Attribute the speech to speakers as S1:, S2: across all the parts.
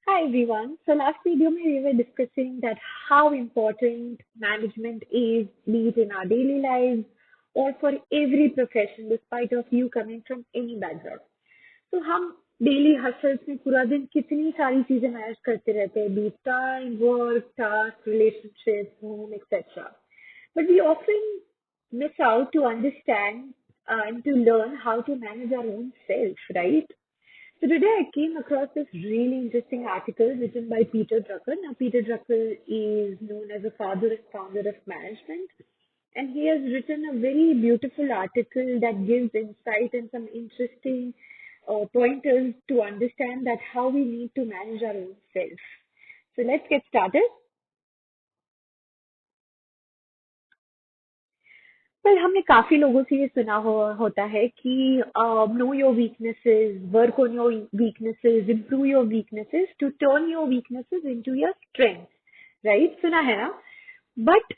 S1: Hi everyone. So last video we were discussing that how important management is, be it in our daily lives or for every profession, despite of you coming from any background. तो हम daily hustles में पूरा दिन कितनी सारी चीजें manage करते रहते हैं, be time, work, task, relationship, home, etcetera. But we often miss out to understand and to learn how to manage our own self, right? So today I came across this really interesting article written by Peter Drucker. Now Peter Drucker is known as a father and founder of management, and he has written a very beautiful article that gives insight and some interesting pointers to understand that how we need to manage our own self. So let's get started. पर हमने काफी लोगों से ये सुना होता है कि know your weaknesses, work on your weaknesses, improve your weaknesses to turn your weaknesses into your strength, right? सुना है ना? But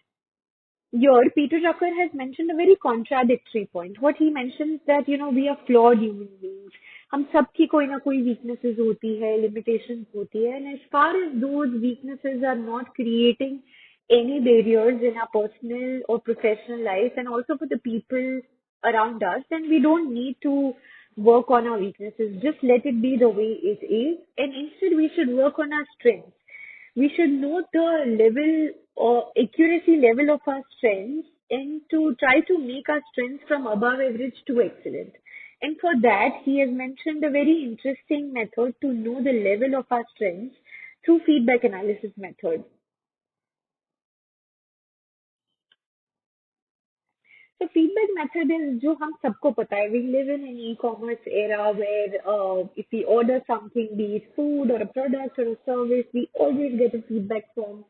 S1: here Peter Drucker has mentioned a very contradictory point. What he mentions that we are flawed human beings. हम सबकी कोई ना कोई weaknesses होती है, limitations होती है, and as far as those weaknesses are not creating any barriers in our personal or professional life, and also for the people around us, then we don't need to work on our weaknesses. Just let it be the way it is, and instead we should work on our strengths. We should know the level or accuracy level of our strengths and to try to make our strengths from above average to excellent. And for that, he has mentioned a very interesting method to know the level of our strengths through feedback analysis method. So feedback method is जो हम सबको पता है. We live in an e-commerce era where if we order something, be it food or a product or a service, we always get a feedback form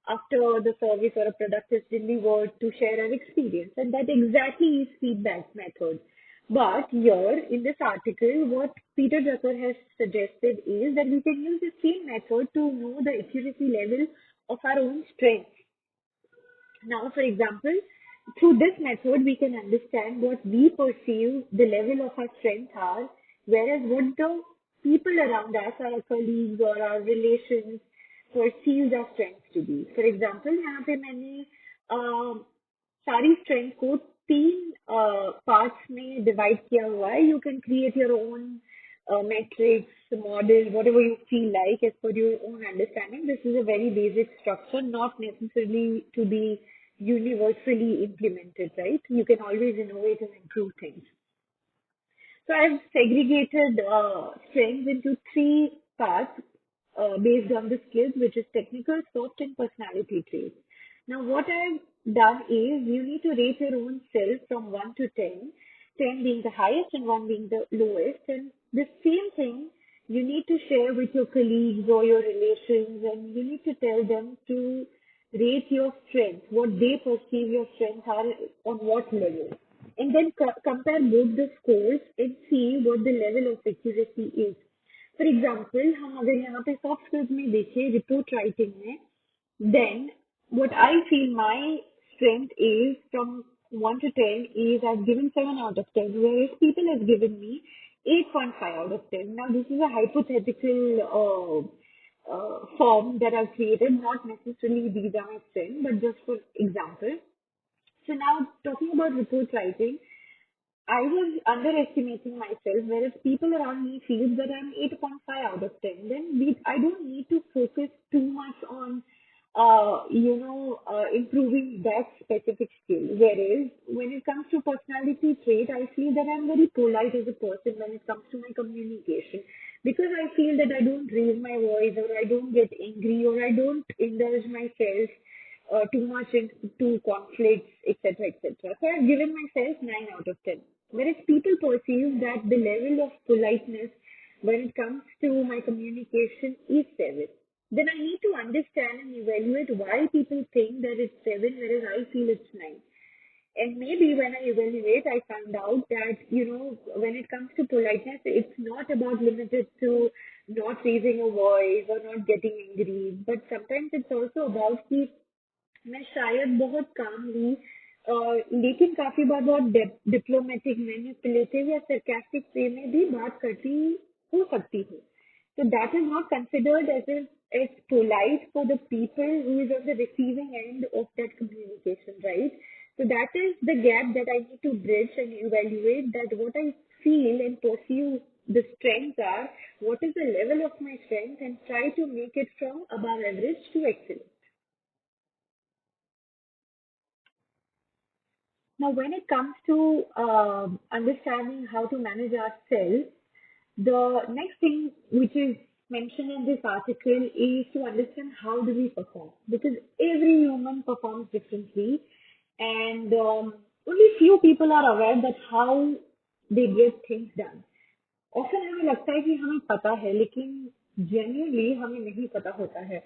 S1: after the service or a product is delivered to share our experience. And that exactly is feedback method. But here in this article, what Peter Drucker has suggested is that we can use the same method to know the accuracy level of our own strength. Now, for example, through this method, we can understand what we perceive the level of our strength are, whereas what the people around us, our colleagues or our relations, perceive our strengths to be. For example, यहाँ पे मैंने सारी strength को तीन parts में divide किया हुआ है. You can create your own metrics, model, whatever you feel like as per your own understanding. This is a very basic structure, not necessarily to be universally implemented, right? You can always innovate and improve things. So I've segregated strengths into three parts based on the skills, which is technical, soft, and personality traits. Now, what I've done is you need to rate your own self from 1 to 10, 10 being the highest and 1 being the lowest. And the same thing you need to share with your colleagues or your relations, and you need to tell them to rate your strengths, what they perceive your strengths are on what level, and then compare both the scores and see what the level of accuracy is. For example, हम अगर यहाँ पे soft skills में देखें report writing में, then what I feel my strength is from 1 to 10 is I've given 7 out of 10, whereas people have given me 8.5 out of 10. Now this is a hypothetical form that I've created, not necessarily these are my strengths, but just for example. So now talking about report writing, I was underestimating myself, whereas people around me feel that I'm 8.5 out of 10. Then I don't need to focus too much on, improving that specific skill. Whereas when it comes to personality trait, I feel that I'm very polite as a person when it comes to my communication. Because I feel that I don't raise my voice or I don't get angry or I don't indulge myself too much into conflicts, etc., etc. So I've given myself 9 out of 10. Whereas people perceive that the level of politeness when it comes to my communication is 7. Then I need to understand and evaluate why people think that it's 7, whereas I feel it's 9. And maybe when I evaluate, I find out that, when it comes to politeness, it's not about limited to not raising a voice or not getting angry, but sometimes it's also about कि मैं शायद बहुत काम हूँ, लेकिन काफी बार बहुत diplomatic, manipulative या सरकास्टिक वे में भी बात करती हो सकती हूँ. So that is not considered as polite for the people who is on the receiving end of that communication, right? So that is the gap that I need to bridge and evaluate that what I feel and perceive the strengths are, what is the level of my strength, and try to make it from above average to excellent. Now, when it comes to understanding how to manage ourselves, the next thing which is mentioned in this article is to understand how do we perform, because every human performs differently, and only few people are aware that how they get things done. Often हमें लगता है कि हमें पता है लेकिन genuinely हमें नहीं पता होता है.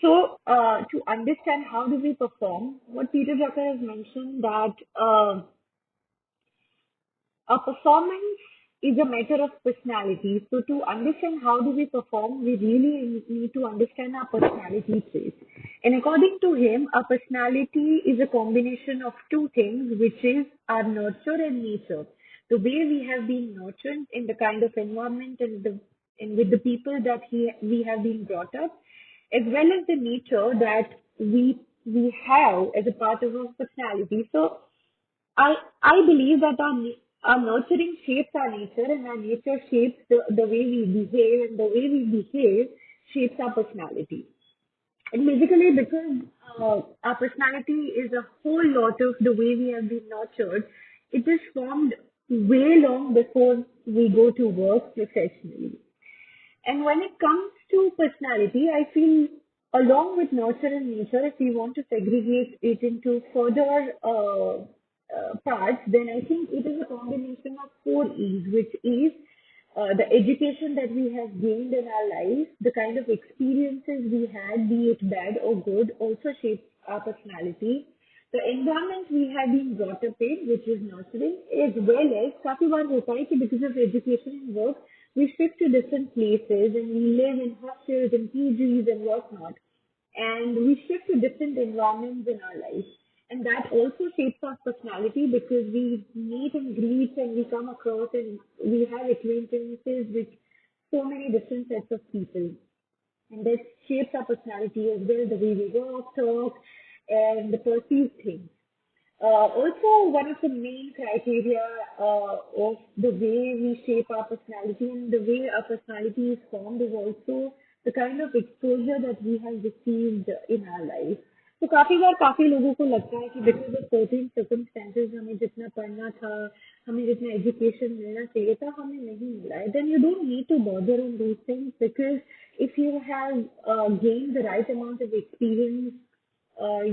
S1: So to understand how do we perform, what Peter Drucker has mentioned that a performance is a matter of personality. So to understand how do we perform, we really need to understand our personality traits. And according to him, our personality is a combination of two things, which is our nurture and nature. The way we have been nurtured in the kind of environment and with the people that we have been brought up, as well as the nature that we have as a part of our personality. So I believe that our nurturing shapes our nature, and our nature shapes the way we behave, and the way we behave shapes our personality. And basically, because our personality is a whole lot of the way we have been nurtured, it is formed way long before we go to work professionally. And when it comes to personality, I feel along with nurture and nature, if we want to segregate it into further parts, then I think it is a combination of four E's, which is the education that we have gained in our life, the kind of experiences we had, be it bad or good, also shapes our personality. The environment we have been brought up in, which is nurturing, as well as काफी बार होता है कि because of education and work, we shift to different places and we live in hostels and PGs and whatnot, and we shift to different environments in our life, and that also shapes our personality because we meet and greet and we come across and we have acquaintances with so many different sets of people, and that shapes our personality as well, the way we walk, talk, and the perceived things. Also, one of the main criteria of the way we shape our personality and the way our personality is formed is also the kind of exposure that we have received in our life. तो काफी बार काफी लोगों को लगता है कि because of certain circumstances हमें जितना पढ़ना था, हमें जितना एजुकेशन मिलना चाहिए था, हमें नहीं मिला है. Then you don't need to bother on those things because if you have gained the right amount of experience,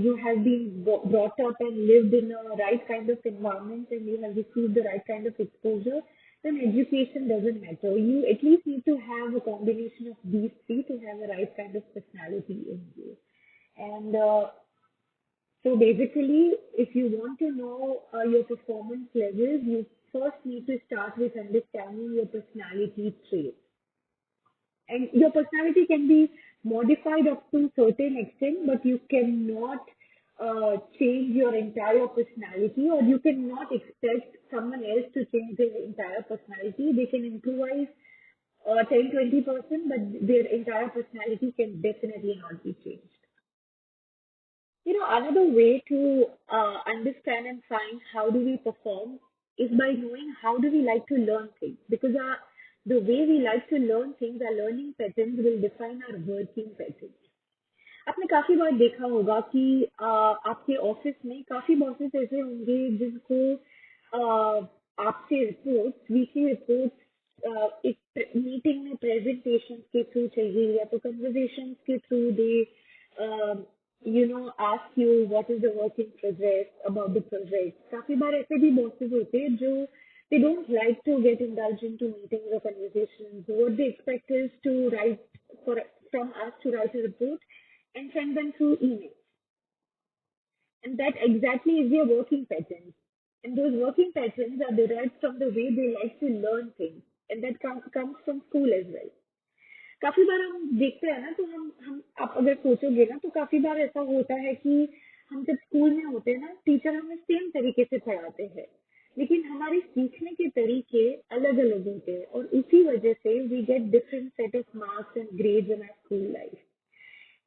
S1: you have been brought up and lived in a right kind of environment and you have received the right kind of exposure, then education doesn't matter. You at least need to have a combination of these three to have a right kind of personality in you. And so basically, if you want to know your performance levels, you first need to start with understanding your personality traits. And your personality can be modified up to a certain extent, but you cannot change your entire personality, or you cannot expect someone else to change their entire personality. They can improvise 10-20%, but their entire personality can definitely not be changed. Another way to understand and find how do we perform is by knowing how do we like to learn things. Because the way we like to learn things, our learning patterns will define our working patterns. आपने काफी बार देखा होगा कि आपके office में काफी bosses ऐसे होंगे जिनको आपसे रिपोर्ट्स, वीकली रिपोर्ट्स एक मीटिंग में प्रेजेंटेशन के थ्रू चाहिए, या तो कन्वर्सेशन के through they ask you what is the work in progress about the project. काफी बार ऐसे भी bosses होते हैं जो they don't like to get indulged into meetings or conversations. What they expect is to write from us to write a report and send them through email. And that exactly is their working patterns. And those working patterns are derived from the way they like to learn things. And that comes from school as well. काफी बार हम देखते हैं ना, तो हम आप अगर सोचोगे ना, तो काफी बार ऐसा होता है कि हम जब स्कूल में होते हैं ना, टीचर हमें सेम तरीके से पढ़ाते हैं, लेकिन हमारे सीखने के तरीके अलग अलग होते हैं, और उसी वजह से we get different set of marks grades in our school life.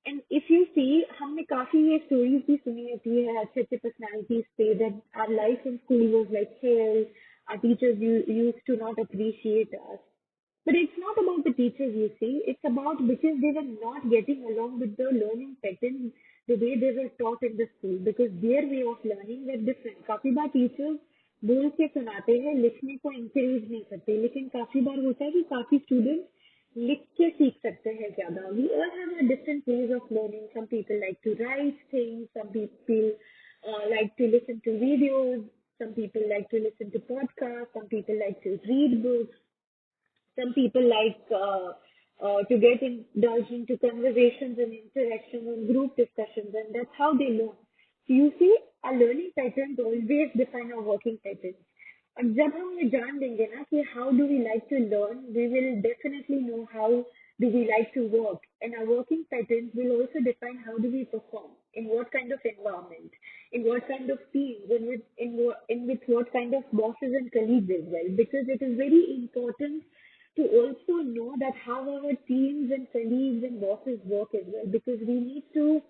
S1: And if you see, हमने काफी ये stories भी सुनी होती है अच्छे अच्छे personalities पे that our life in school was like hell, our teachers used to not appreciate us. But it's not about the teachers, you see. It's about because they were not getting along with the learning pattern the way they were taught in the school. Because their way of learning were different. काफी बार teachers बोल के सुनाते हैं, लिखने को encourage नहीं करते. लेकिन काफी बार होता है कि काफी students लिख के सीख सकते हैं ज्यादा. We all have a different ways of learning. Some people like to write things. Some people like to listen to videos. Some people like to listen to podcasts. Some people like to read books. Some people like to get indulged into conversations and interactions and group discussions, and that's how they learn. So you see, our learning patterns always define our working patterns. And जब हम ये जान लेंगे ना कि how do we like to learn, we will definitely know how do we like to work, and our working patterns will also define how do we perform, in what kind of environment, in what kind of teams, in with what kind of bosses and colleagues as well. Because it is very important to also know that how our teams and colleagues and bosses work as well, because we need to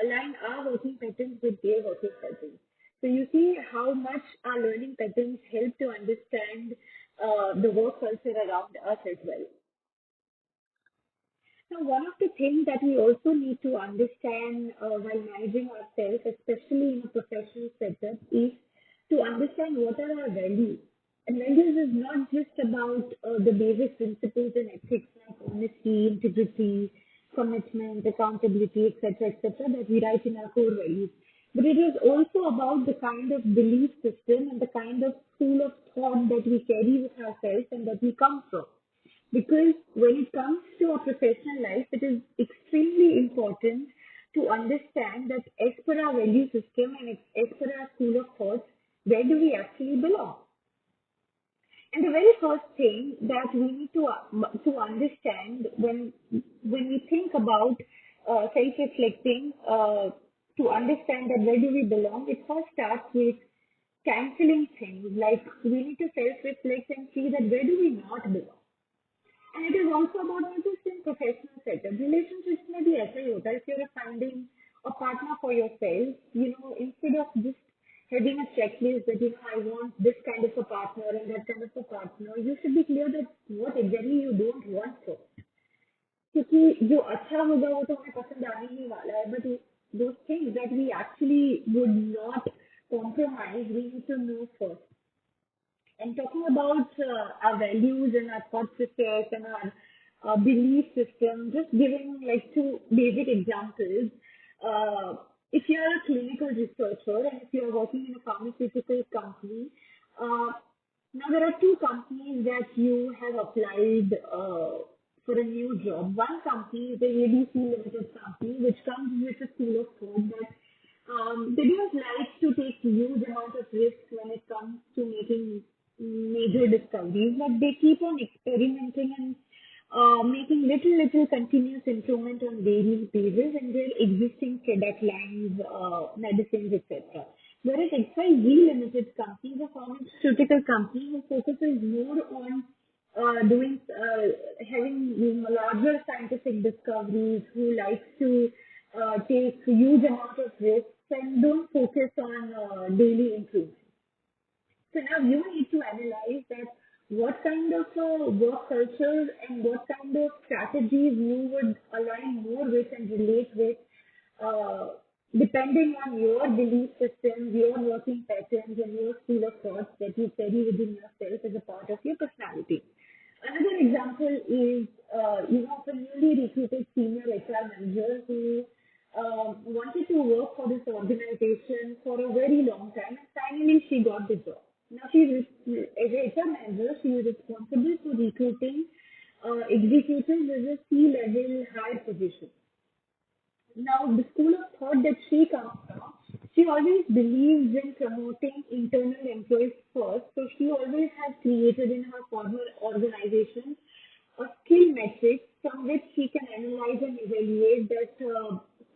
S1: align our working patterns with their working patterns. So you see how much our learning patterns help to understand the work culture around us as well. Now, one of the things that we also need to understand while managing ourselves, especially in a professional setup, is to understand what are our values. And values is not just about the basic principles and ethics like honesty, integrity, commitment, accountability, etc., that we write in our core values. But it is also about the kind of belief system and the kind of school of thought that we carry with ourselves and that we come from. Because when it comes to our professional life, it is extremely important to understand that as per our value system and as per our school of thought, where do we actually belong? And the very first thing that we need to understand when we think about self-reflecting, to understand that where do we belong, it first starts with canceling things. Like we need to self-reflect and see that where do we not belong. And it is also about not just in professional setup. Relationships में भी ऐसा ही होता है. If you're finding a partner for yourself, instead of just having a checklist that I want this kind of a partner and that kind of a partner, you should be clear that what exactly you don't want first. क्योंकि जो अच्छा होगा वो तो हमें पसंद आने ही वाला है. But those things that we actually would not compromise, we need to know first. And talking about our values and our thought process and our belief system, just giving like two basic examples. If you are a clinical researcher and if you are working in a pharmaceutical company, now there are two companies that you have applied for a new job. One company is the ABC Limited company, which comes with a school of thought that they don't like to take huge amount of risks when it comes to making major discoveries, but they keep on experimenting and making little continuous improvement on daily basis in their existing product lines, medicines, etc. Whereas XYZ Limited company is a pharmaceutical company who focuses more on having larger scientific discoveries, who likes to take huge amount of risks and don't focus on daily improvement. So now you need to analyze that what kind of work culture and what kind of strategies you would align more with and relate with, depending on your belief systems, your working patterns, and your school of thoughts that you carry within yourself as a part of your personality. Another example is, a newly recruited senior HR manager who wanted to work for this organization for a very long time, and finally she got the job. Now, as a HR manager, she is responsible for recruiting executives as a C-level higher position. Now, the school of thought that she comes from, she always believes in promoting internal employees first. So she always has created in her former organization a skill matrix from which she can analyze and evaluate that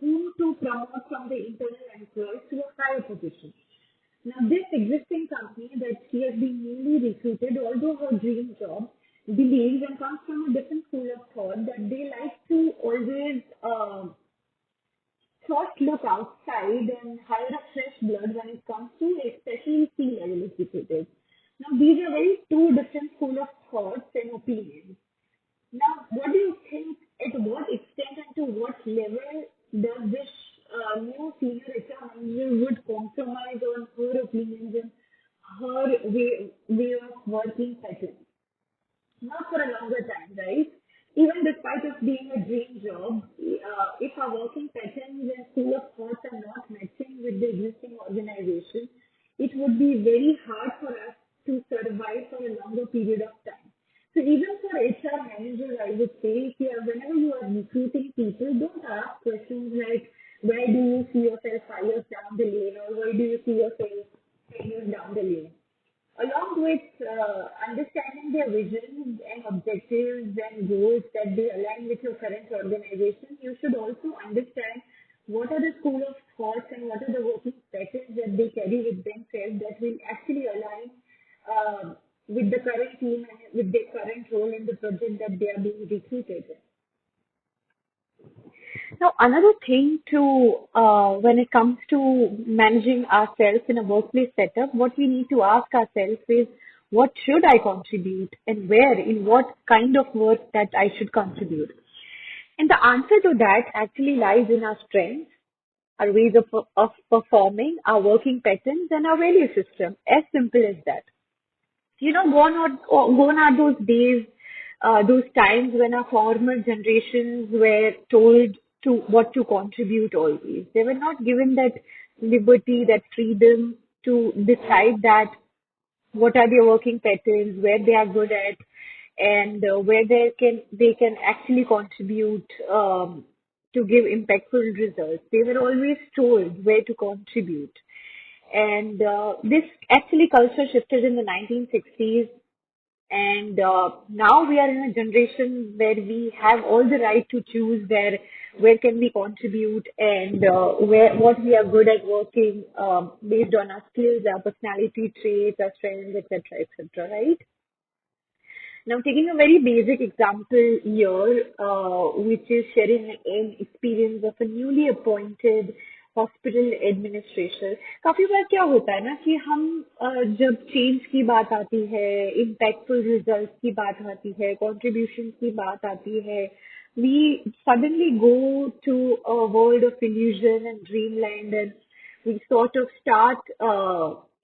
S1: who to promote from the internal employees to a higher position. Now, this existing company that she has been newly recruited, although her dream job, believes and comes from a different school of thought that they like to always first look outside and hire a fresh blood when it comes to especially C-level executives. Now, these are very two different school of thoughts and opinions. Now, what do you think, at what extent and to what level does this new senior HR manager would compromise on her opinions and her way of working pattern? Not for a longer time, right? Even despite it being a dream job, if our working patterns and school of thoughts are not matching with the existing organization, it would be very hard for us to survive for a longer period of time. So even for HR managers, I would say, whenever you are recruiting people, don't ask questions like, where do you see yourself 5 years down the lane, or where do you see yourself 10 years down the lane? Along with understanding their visions and objectives and goals that they align with your current organization, you should also understand what are the school of thoughts and what are the working patterns that they carry with themselves that will actually align with the current team and with their current role in the project that they are being recruited in. Now, another thing to when it comes to managing ourselves in a workplace setup, what we need to ask ourselves is, what should I contribute and where, in what kind of work that I should contribute? And the answer to that actually lies in our strengths, our ways of performing, our working patterns, and our value system. As simple as that. Gone are those days, those times when our former generations were told to what to contribute always. They were not given that liberty, that freedom to decide that what are their working patterns, where they are good at, and where they can actually contribute to give impactful results. They were always told where to contribute. And this actually culture shifted in the 1960s, and now we are in a generation where we have all the right to choose where can we contribute and what we are good at working based on our skills, our personality traits, our strengths, etc., etc. Right? Now, taking a very basic example here, which is sharing an experience of a newly appointed hospital administrator. काफी बार क्या होता है ना कि हम जब change की बात आती है, इम्पैक्टफुल रिजल्ट की बात आती है, कंट्रीब्यूशन की बात आती है, we suddenly go to a world of illusion and dreamland, and we sort of start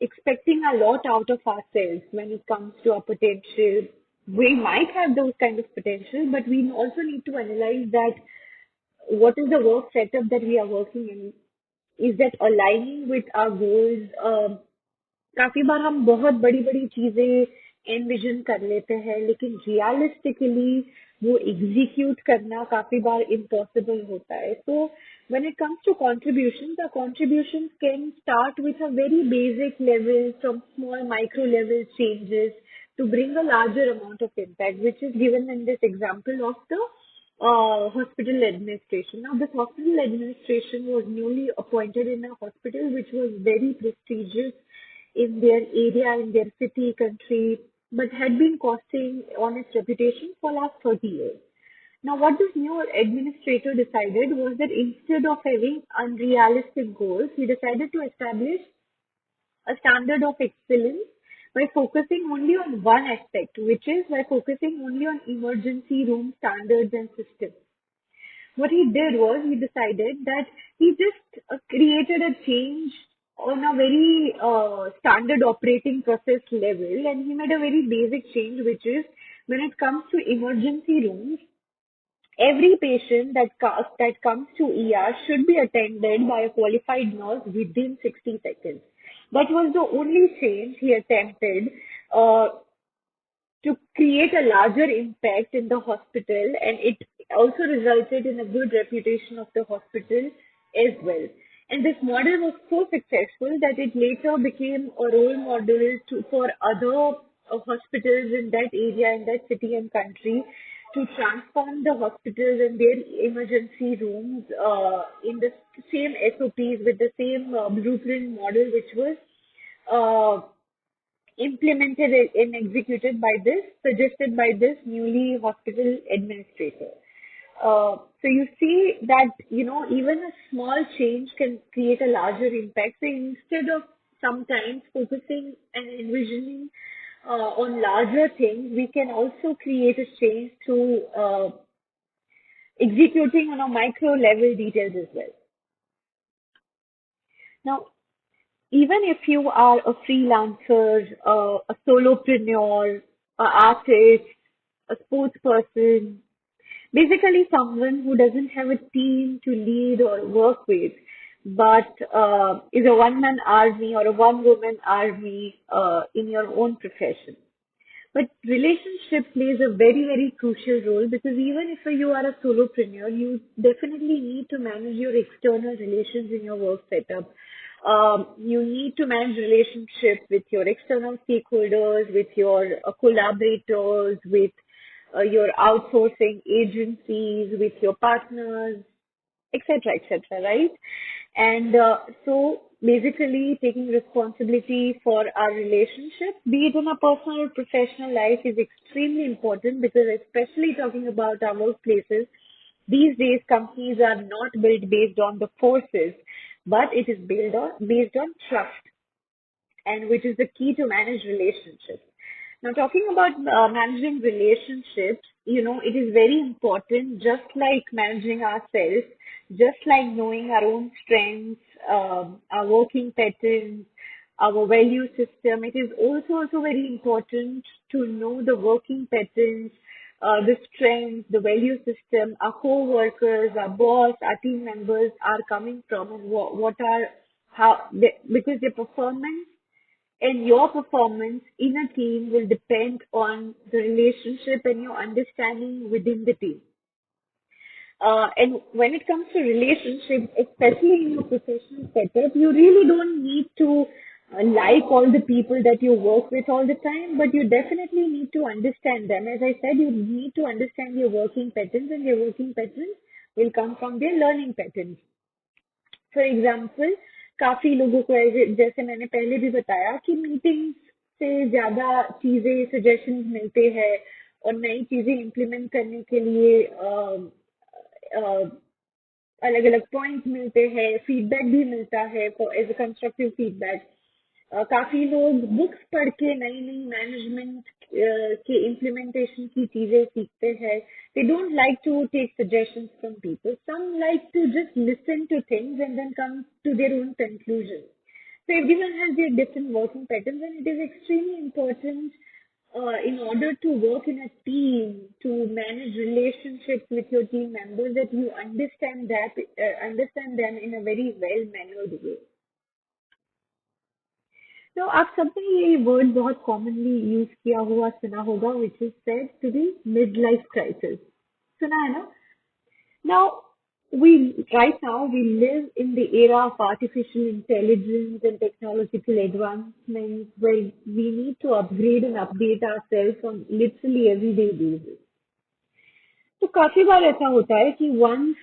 S1: expecting a lot out of ourselves when it comes to our potential. We might have those kind of potential, but we also need to analyze that what is the work setup that we are working in. Is that aligning with our goals? काफी बार हम बहुत बड़ी बड़ी चीजें envision कर लेते हैं, लेकिन रियलिस्टिकली वो एग्जीक्यूट करना काफी बार इम्पॉसिबल होता है. सो when it comes to contributions, the contributions can start with a very basic level, from small micro level changes to bring a larger amount of impact, which is given in this example of the hospital administration. Now, this hospital administration was newly appointed in a hospital which was very prestigious in their area, in their city, country, but had been costing on its reputation for last 30 years. Now, what this new administrator decided was that instead of having unrealistic goals, he decided to establish a standard of excellence by focusing only on one aspect, which is by focusing only on emergency room standards and systems. What he did was he decided that he just created a change on a very standard operating process level, and he made a very basic change, which is when it comes to emergency rooms, every patient that comes to ER should be attended by a qualified nurse within 60 seconds. That was the only change he attempted to create a larger impact in the hospital, and it also resulted in a good reputation of the hospital as well. And this model was so successful that it later became a role model for other hospitals in that area, in that city and country, to transform the hospitals and their emergency rooms in the same SOPs with the same blueprint model, which was implemented and executed by this, suggested by this newly hospital administrator. So you see that, even a small change can create a larger impact. So instead of sometimes focusing and envisioning on larger things, we can also create a change through executing on a micro level details as well. Now, even if you are a freelancer, a solopreneur, an artist, a sports person, basically someone who doesn't have a team to lead or work with, but is a one-man army or a one-woman army in your own profession. But relationship plays a very, very crucial role because even if you are a solopreneur, you definitely need to manage your external relations in your work setup. You need to manage relationships with your external stakeholders, with your collaborators, with your outsourcing agencies, with your partners, etc., etc., right? And so basically taking responsibility for our relationships, be it in a personal or professional life, is extremely important because especially talking about our workplaces, these days companies are not built based on the forces, but it is based on trust, and which is the key to manage relationships. Now, talking about managing relationships, it is very important, just like managing ourselves, just like knowing our own strengths, our working patterns, our value system. It is also very important to know the working patterns, the strengths, the value system, our co-workers, our boss, our team members are coming from, and because their performance and your performance in a team will depend on the relationship and your understanding within the team. And when it comes to relationships, especially in your professional setup, you really don't need to like all the people that you work with all the time, but you definitely need to understand them. As I said, you need to understand your working patterns, and your working patterns will come from their learning patterns. For example काफी लोगों को जैसे मैंने पहले भी बताया कि meeting से ज्यादा चीजें सजेशंस मिलते हैं और नई चीजें इम्प्लीमेंट करने के लिए अलग अलग पॉइंट्स मिलते हैं, फीडबैक भी मिलता है एज अ कंस्ट्रक्टिव फीडबैक. काफी लोग बुक्स पढ़ के नई नई मैनेजमेंट के इम्प्लीमेंटेशन की चीजें सीखते हैं. They don't like to take suggestions from people. Some like to just listen to things and then come to their own conclusion. So everyone has their different working patterns, and it is extremely important in order to work in a team, to manage relationships with your team members, that you understand them in a very well mannered way. तो आप सबने ये word बहुत commonly use किया हुआ सुना होगा, which is said to be midlife crisis. सुना है ना? Now, right now we live in the era of artificial intelligence and technological advancements where we need to upgrade and update ourselves on literally everyday basis. तो काफी बार ऐसा होता है कि once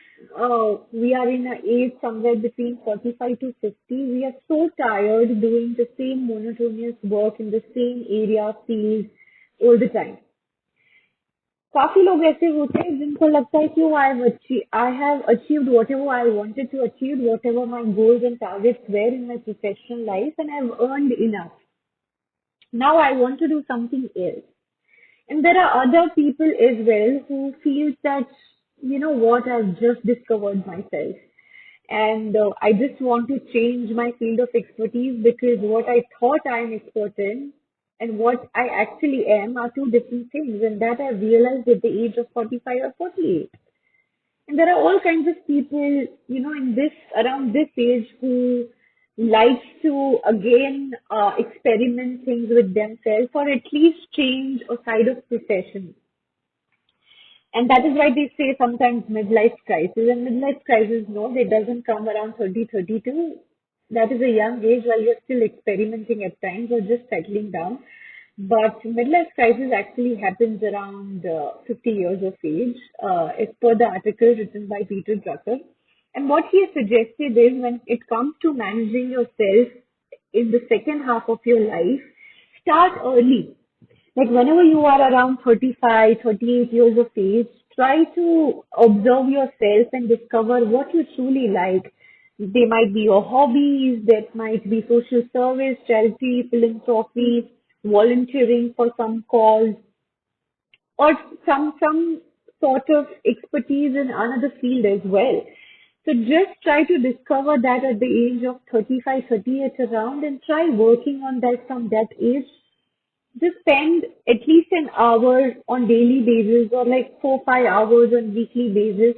S1: we are in an age somewhere between 45 to 50, we are so tired doing the same monotonous work in the same area, field all the time. काफी लोग ऐसे होते हैं जिनको लगता है कि I have achieved whatever I wanted to achieve, whatever my goals and targets were in my professional life, and I've earned enough. Now I want to do something else. And there are other people as well who feel that, you know what, I've just discovered myself. And I just want to change my field of expertise because what I thought I'm expert in and what I actually am are two different things. And that I realized at the age of 45 or 48. And there are all kinds of people, you know, around this age who likes to again experiment things with themselves or at least change a side of profession. And that is why they say sometimes midlife crisis. And midlife crisis, no, it doesn't come around 30, 32. That is a young age while you're still experimenting at times or just settling down. But midlife crisis actually happens around 50 years of age, as per the article written by Peter Drucker. And what he has suggested is when it comes to managing yourself in the second half of your life, start early. Like whenever you are around 35, 38 years of age, try to observe yourself and discover what you truly like. They might be your hobbies, that might be social service, charity, philanthropy, volunteering for some cause, or some sort of expertise in another field as well. So just try to discover that at the age of 35, 38 around, and try working on that from that age. Just spend at least an hour on daily basis or like 4, 5 hours on weekly basis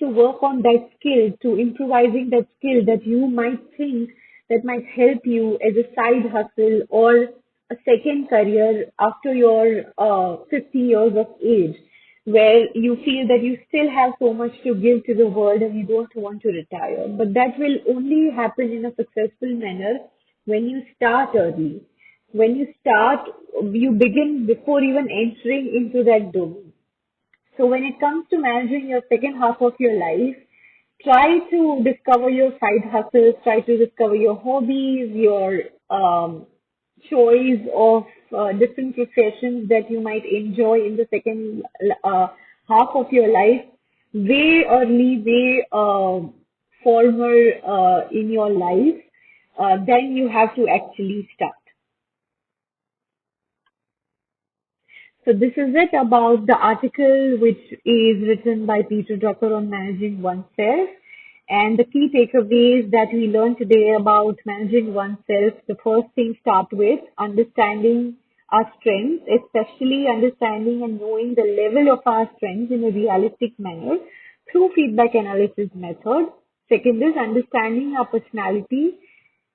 S1: to work on that skill, to improvising that skill that you might think that might help you as a side hustle or a second career after your 50 years of age, where you feel that you still have so much to give to the world and you don't want to retire. But that will only happen in a successful manner when you start early. When you start, you begin before even entering into that domain. So when it comes to managing your second half of your life, try to discover your side hustles, try to discover your hobbies, your choice of different professions that you might enjoy in the second half of your life, way early, way former in your life, then you have to actually start. So this is it about the article which is written by Peter Drucker on managing oneself. And the key takeaways that we learned today about managing oneself, the first thing start with understanding our strengths, especially understanding and knowing the level of our strengths in a realistic manner through feedback analysis method. Second is understanding our personality,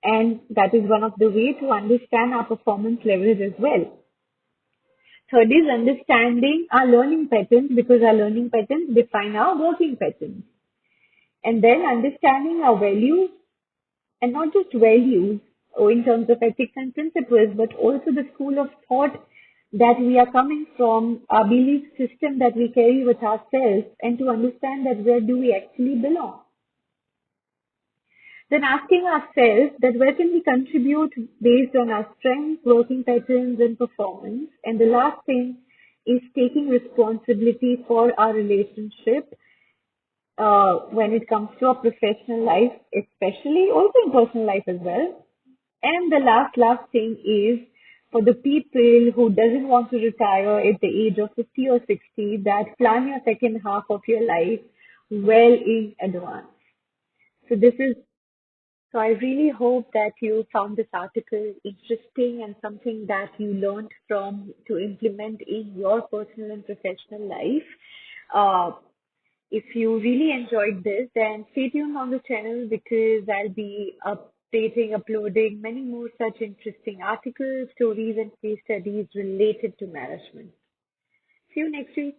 S1: and that is one of the way to understand our performance levels as well. Third is understanding our learning patterns because our learning patterns define our working patterns. And then understanding our values and not just values or in terms of ethics and principles, but also the school of thought that we are coming from, our belief system that we carry with ourselves, and to understand that where do we actually belong. Then asking ourselves that where can we contribute based on our strengths, working patterns, and performance. And the last thing is taking responsibility for our relationship when it comes to our professional life, especially also in personal life as well. And the last thing is for the people who doesn't want to retire at the age of 50 or 60, that plan your second half of your life well in advance. So this is so I really hope that you found this article interesting and something that you learned from to implement in your personal and professional life. Uh, if you really enjoyed this, then stay tuned on the channel because I'll be uploading many more such interesting articles, stories, and case studies related to management. See you next week.